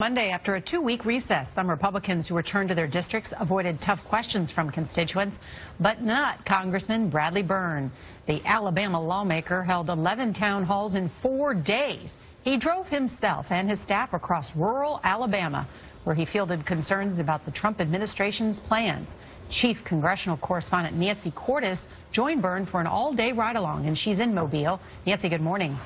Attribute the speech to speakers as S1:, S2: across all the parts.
S1: Monday, after a 2-week recess, some Republicans who returned to their districts avoided tough questions from constituents, but not Congressman Bradley Byrne. The Alabama lawmaker held 11 town halls in 4 days. He drove himself and his staff across rural Alabama, where he fielded concerns about the Trump administration's plans. Chief Congressional Correspondent Nancy Cordes joined Byrne for an all-day ride-along, and she's in Mobile. Nancy, good morning.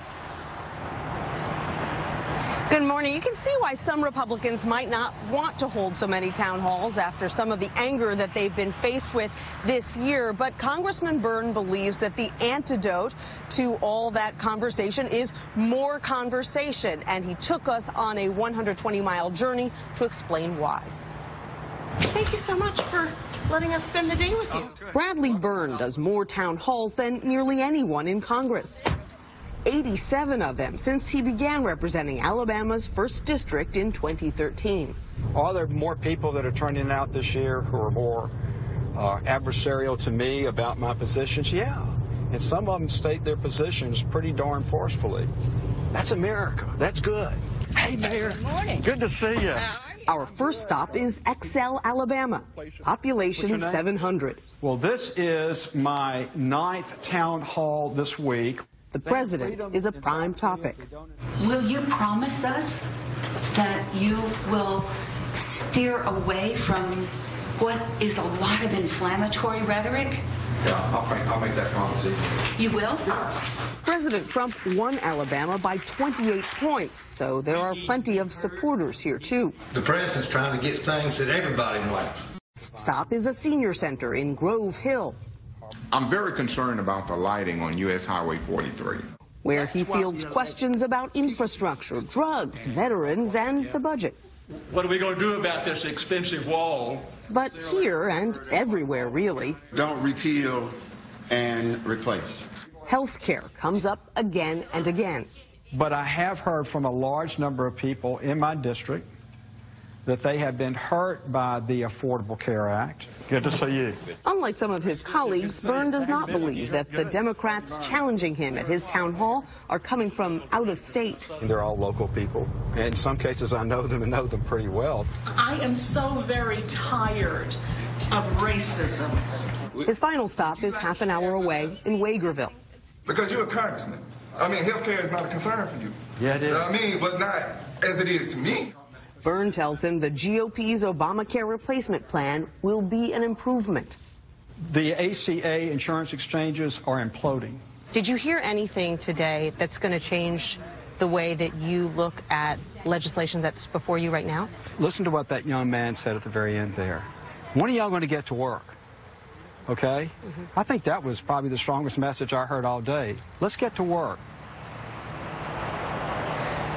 S2: Good morning. You can see why some Republicans might not want to hold so many town halls after some of the anger that they've been faced with this year. But Congressman Byrne believes that the antidote to all that conversation is more conversation. And he took us on a 120-mile journey to explain why. Thank you so much for letting us spend the day with you. Bradley Byrne does more town halls than nearly anyone in Congress. 87 of them since he began representing Alabama's 1st District in 2013.
S3: Are there more people that are turning out this year who are more adversarial to me about my positions? Yeah. And some of them state their positions pretty darn forcefully. That's America. That's good. Hey, Mayor.
S2: Good morning.
S3: Good to see you.
S2: Our first stop is Excel, Alabama. Population 700.
S3: Well, this is my 9th town hall this week.
S2: The president is a prime topic.
S4: Will you promise us that you will steer away from what is a lot of inflammatory rhetoric?
S5: Yeah, I'll make that promise.
S4: You will?
S2: President Trump won Alabama by 28 points, so there are plenty of supporters here, too.
S6: The president's trying to get things that everybody wants.
S2: Stop is a senior center in Grove Hill,
S7: I'm very concerned about the lighting on U.S. Highway 43.
S2: where he fields questions about infrastructure, drugs, veterans, and the budget.
S8: What are we going to do about this expensive wall?
S2: But here and everywhere, really,
S5: Don't repeal and replace.
S2: health care comes up again and again.
S3: But I have heard from a large number of people in my district that they have been hurt by the Affordable Care Act. Good to see you.
S2: Unlike some of his colleagues, Byrne does not believe that the Democrats challenging him at his town hall are coming from out of state.
S3: They're all local people. And in some cases, I know them and know them pretty well.
S9: I am so very tired of racism.
S2: His final stop is half an hour away in Wagerville.
S10: Because you're a congressman. I mean, health care is not a concern for you.
S3: Yeah, it is.
S10: I mean, but not as it is to me.
S2: Byrne tells him the GOP's Obamacare replacement plan will be an improvement.
S3: The ACA insurance exchanges are imploding.
S2: Did you hear anything today that's going to change the way that you look at legislation that's before you right now?
S3: Listen to what that young man said at the very end there. When are y'all going to get to work? Okay? I think that was probably the strongest message I heard all day. Let's get to work.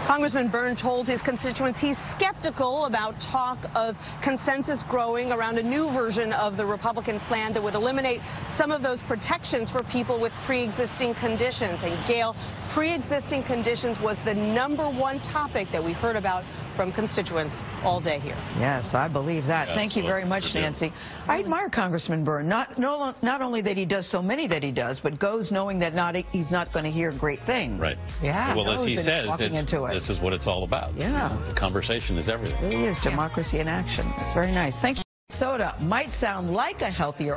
S2: Congressman Byrne told his constituents he's skeptical about talk of consensus growing around a new version of the Republican plan that would eliminate some of those protections for people with pre-existing conditions. And Gail, pre-existing conditions was the #1 topic that we heard about from constituents all day here.
S11: Yes, I believe that. Thank you very much, Nancy. I admire Congressman Byrne, not only that he does so many that he does, but goes knowing that he's not going to hear great things.
S12: Right.
S11: Yeah.
S12: Well, as he says, this is what it's all about.
S11: Yeah.
S12: Conversation is everything.
S11: It really is democracy in action. It's very nice. Thank you. Soda might sound like a healthier